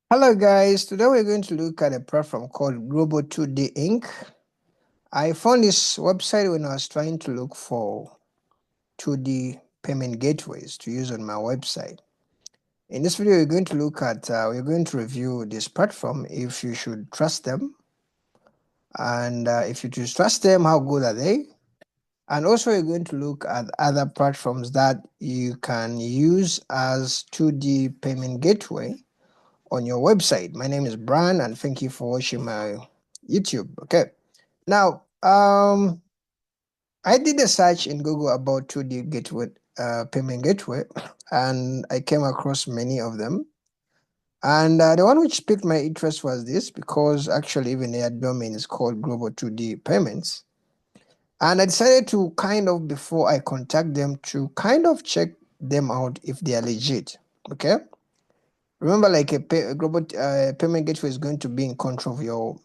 Hello guys, today we're going to look at a platform called Global 2D Inc. I found this website when I was trying to look for 2D payment gateways to use on my website. In this video, we're going to review this platform, if you should trust them, and if you should trust them, how good are they? And also we're going to look at other platforms that you can use as 2D payment gateway on your website. My name is Brian, and thank you for watching my YouTube. Okay. Now, I did a search in Google about 2D gateway, payment gateway, and I came across many of them. And the one which piqued my interest was this, because actually even their domain is called Global 2D Payments. And I decided to before I contact them, to check them out if they are legit. Okay. Remember, like a global payment gateway is going to be in control of your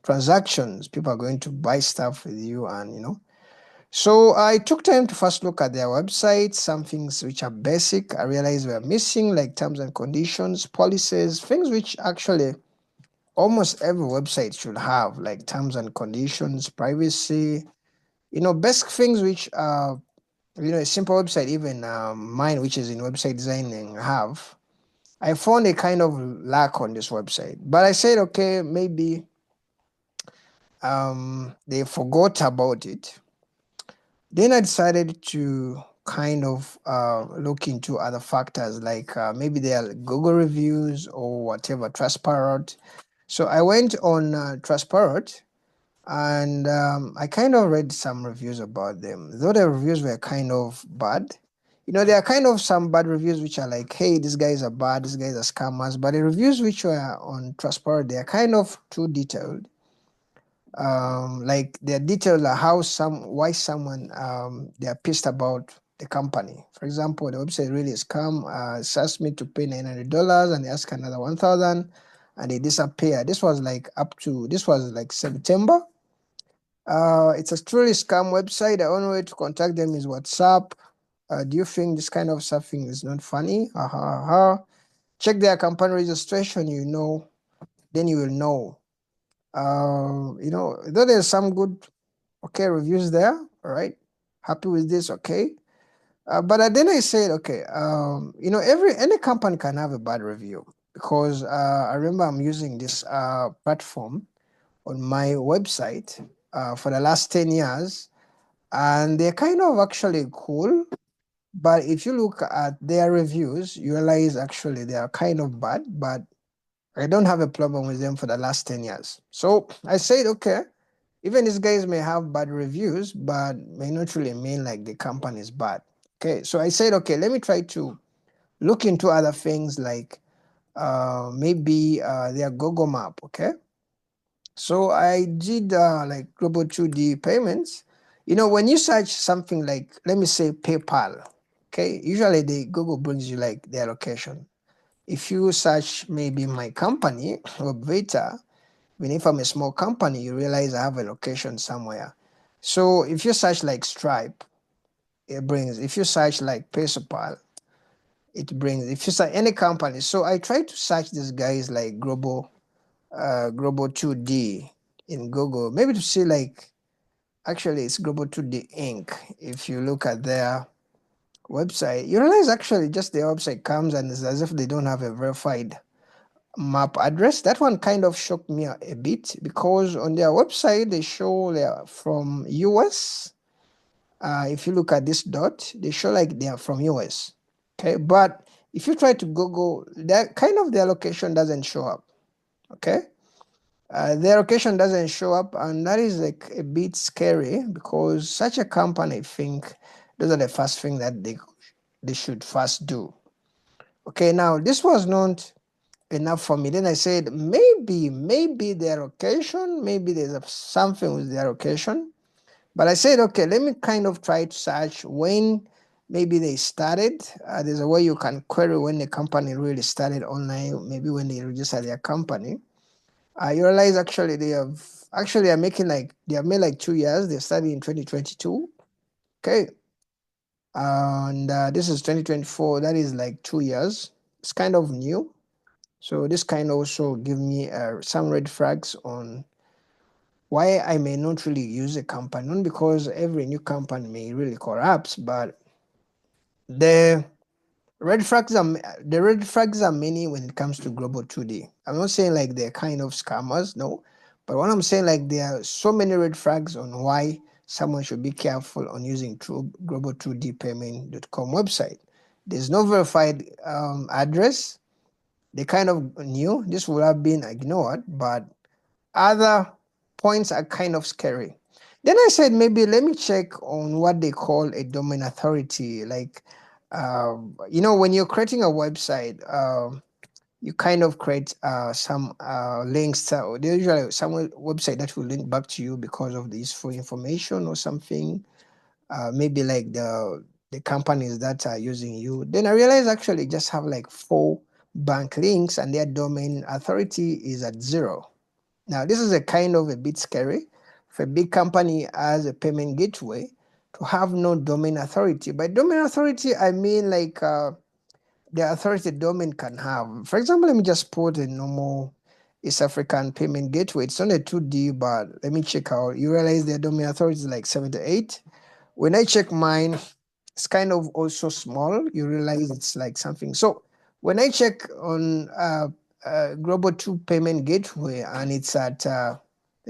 transactions. People are going to buy stuff with you, and So I took time to first look at their website, some things which are basic. I realized were missing, like terms and conditions, policies, things which actually almost every website should have, like terms and conditions, privacy, basic things which a simple website, even mine, which is in website designing, have. I found a kind of lack on this website, but I said, okay, maybe they forgot about it. Then I decided to look into other factors, like maybe there are Google reviews or whatever, Trustpilot. So I went on Trustpilot, and I kind of read some reviews about them. Though the reviews were kind of bad, there are kind of some bad reviews which are like, hey, these guys are bad, these guys are scammers. But the reviews which were on Trustpilot, they are kind of too detailed. Like they're detailed, like why someone they are pissed about the company. For example, the website really scam. It asked me to pay $900, and they ask another 1,000, and they disappear. This was like September. It's a truly scam website. The only way to contact them is WhatsApp. Do you think this kind of stuffing is not funny? Ha ha ha. Check their company registration, then you will know. Though there's some good, okay, reviews there, all right. Happy with this, okay. But then I said, okay, any company can have a bad review, because I remember I'm using this platform on my website for the last 10 years, and they're kind of actually cool. But if you look at their reviews, you realize actually they are kind of bad, but I don't have a problem with them for the last 10 years. So I said, okay, even these guys may have bad reviews, but may not really mean like the company is bad. Okay, so I said, okay, let me try to look into other things, like maybe their Google Map. Okay, so I did like Global 2D Payments. When you search something like, let me say, PayPal, okay, usually the Google brings you like their location. If you search maybe my company or Vita, even if I'm a small company, you realize I have a location somewhere. So if you search like Stripe, it brings. If you search like PayPal, it brings. If you search any company, so I try to search these guys like Global 2D in Google, maybe to see like, actually it's Global 2D Inc. If you look at their website, you realize actually just their website comes and it's as if they don't have a verified map address. That one kind of shocked me a bit, because on their website they show they are from US. If you look at this dot, they show like they are from US. Okay, but if you try to Google, that kind of their location doesn't show up. Okay, their location doesn't show up, and that is like a bit scary, because such a company, I think those are the first thing that they should first do. Okay, now this was not enough for me. Then I said, maybe their location, maybe there's something with their location. But I said, okay, let me kind of try to search when maybe they started. There's a way you can query when the company really started online, maybe when they registered their company. You realize actually are making like, they have made like 2 years. They started in 2022. Okay. And this is 2024. That is like 2 years. It's kind of new. So this kind also give me some red flags on why I may not really use a company, not because every new company may really corrupt, but the the red flags are many when it comes to global 2D. I'm not saying like they're kind of scammers, no, but what I'm saying like there are so many red flags on why someone should be careful on using true global 2D payment.com website. There's no verified address. They kind of knew this would have been ignored, but other points are kind of scary. Then I said, maybe let me check on what they call a domain authority. Like, when you're creating a website, you kind of create some links. There's usually some website that will link back to you because of the useful information or something. Maybe like the companies that are using you. Then I realized actually just have like 4 bank links and their domain authority is at 0. Now, this is a kind of a bit scary for a big company as a payment gateway to have no domain authority. By domain authority, I mean like the authority domain can have. For example, let me just put a normal East African payment gateway. It's not a 2D, but let me check out. You realize their domain authority is like 78. When I check mine, it's kind of also small. You realize it's like something. So when I check on Global 2 Payment Gateway and it's at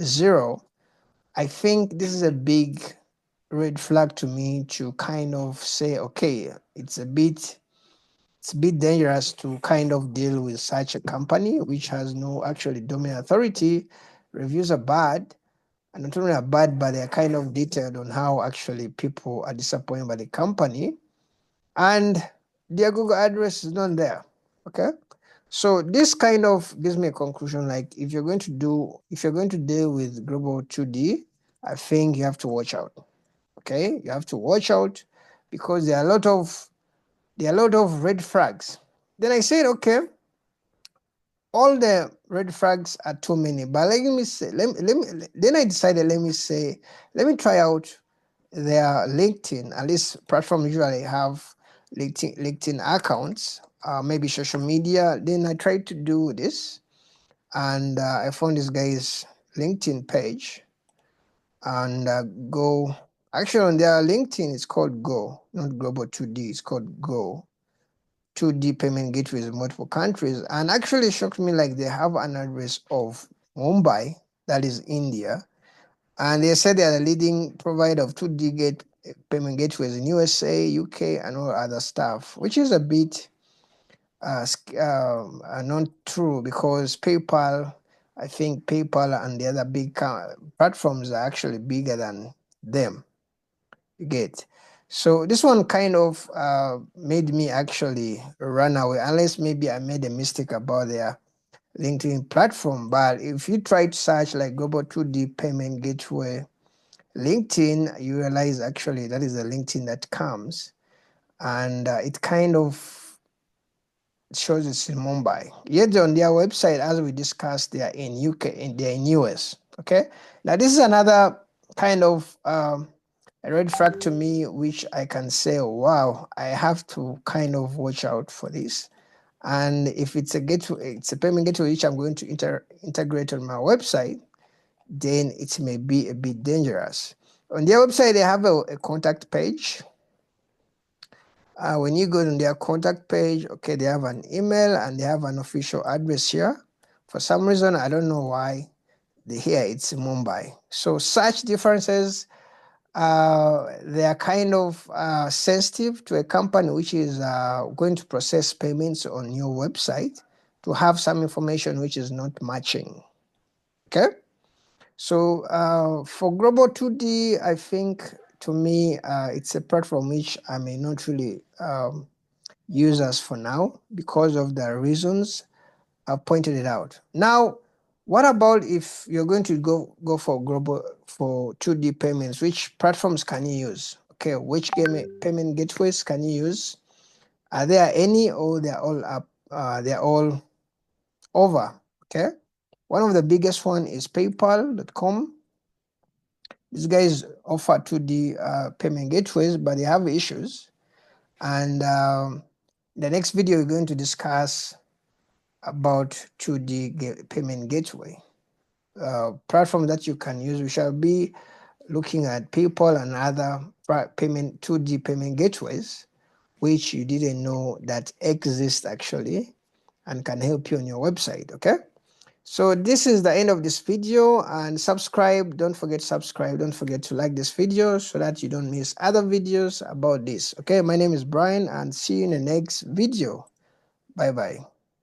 0, I think this is a big red flag to me to kind of say, okay, it's a bit dangerous to kind of deal with such a company which has no actually domain authority. Reviews are bad, and not only are bad, but they're kind of detailed on how actually people are disappointed by the company, and their Google address is not there. Okay. So this kind of gives me a conclusion like if you're going to deal with global 2D, I think you have to watch out. Okay? You have to watch out because there are a lot of red flags. Then I said, okay, all the red flags are too many, but then I decided let me try out their LinkedIn. At least platforms usually have LinkedIn accounts, maybe social media. Then I tried to do this, and I found this guy's LinkedIn page, and go. Actually, on their LinkedIn, it's called Go, not Global 2D. It's called Go. 2D payment gateways in multiple countries, and actually shocked me like they have an address of Mumbai, that is India, and they said they are the leading provider of 2D payment gateways in USA, UK, and all other stuff, which is a bit not true because I think PayPal and the other big platforms are actually bigger than them. You get. So this one kind of made me actually run away, unless maybe I made a mistake about their LinkedIn platform. But if you try to search like Global 2D Payment Gateway LinkedIn, you realize actually that is the LinkedIn that comes, and it kind of shows it's in Mumbai. Yet on their website, as we discussed, they are in UK and they're in US. Okay. Now this is another kind of a red flag to me, which I can say, wow, I have to kind of watch out for this. And if it's a payment gateway which I'm going to integrate on my website, then it may be a bit dangerous. On their website, they have a contact page. When you go to their contact page, okay, they have an email and they have an official address here. For some reason, I don't know why here it's Mumbai. So such differences, they are kind of sensitive to a company which is going to process payments on your website to have some information which is not matching. Okay. So for Global 2D, I think to me, it's a platform which I may not really use as for now because of the reasons I've pointed it out. Now, what about if you're going to go for 2D payments? Which platforms can you use? Okay, which payment gateways can you use? Are there any, or they're all up? They're all over. Okay, one of the biggest one is PayPal.com. These guys offer 2D payment gateways, but they have issues. And the next video, we're going to discuss about 2D payment gateway platform that you can use. We shall be looking at PayPal and other 2D payment gateways which you didn't know that exist actually and can help you on your website. Okay, so this is the end of this video, and subscribe. Don't forget to subscribe. Don't forget to like this video so that you don't miss other videos about this. Okay, my name is Brian, and see you in the next video. Bye bye.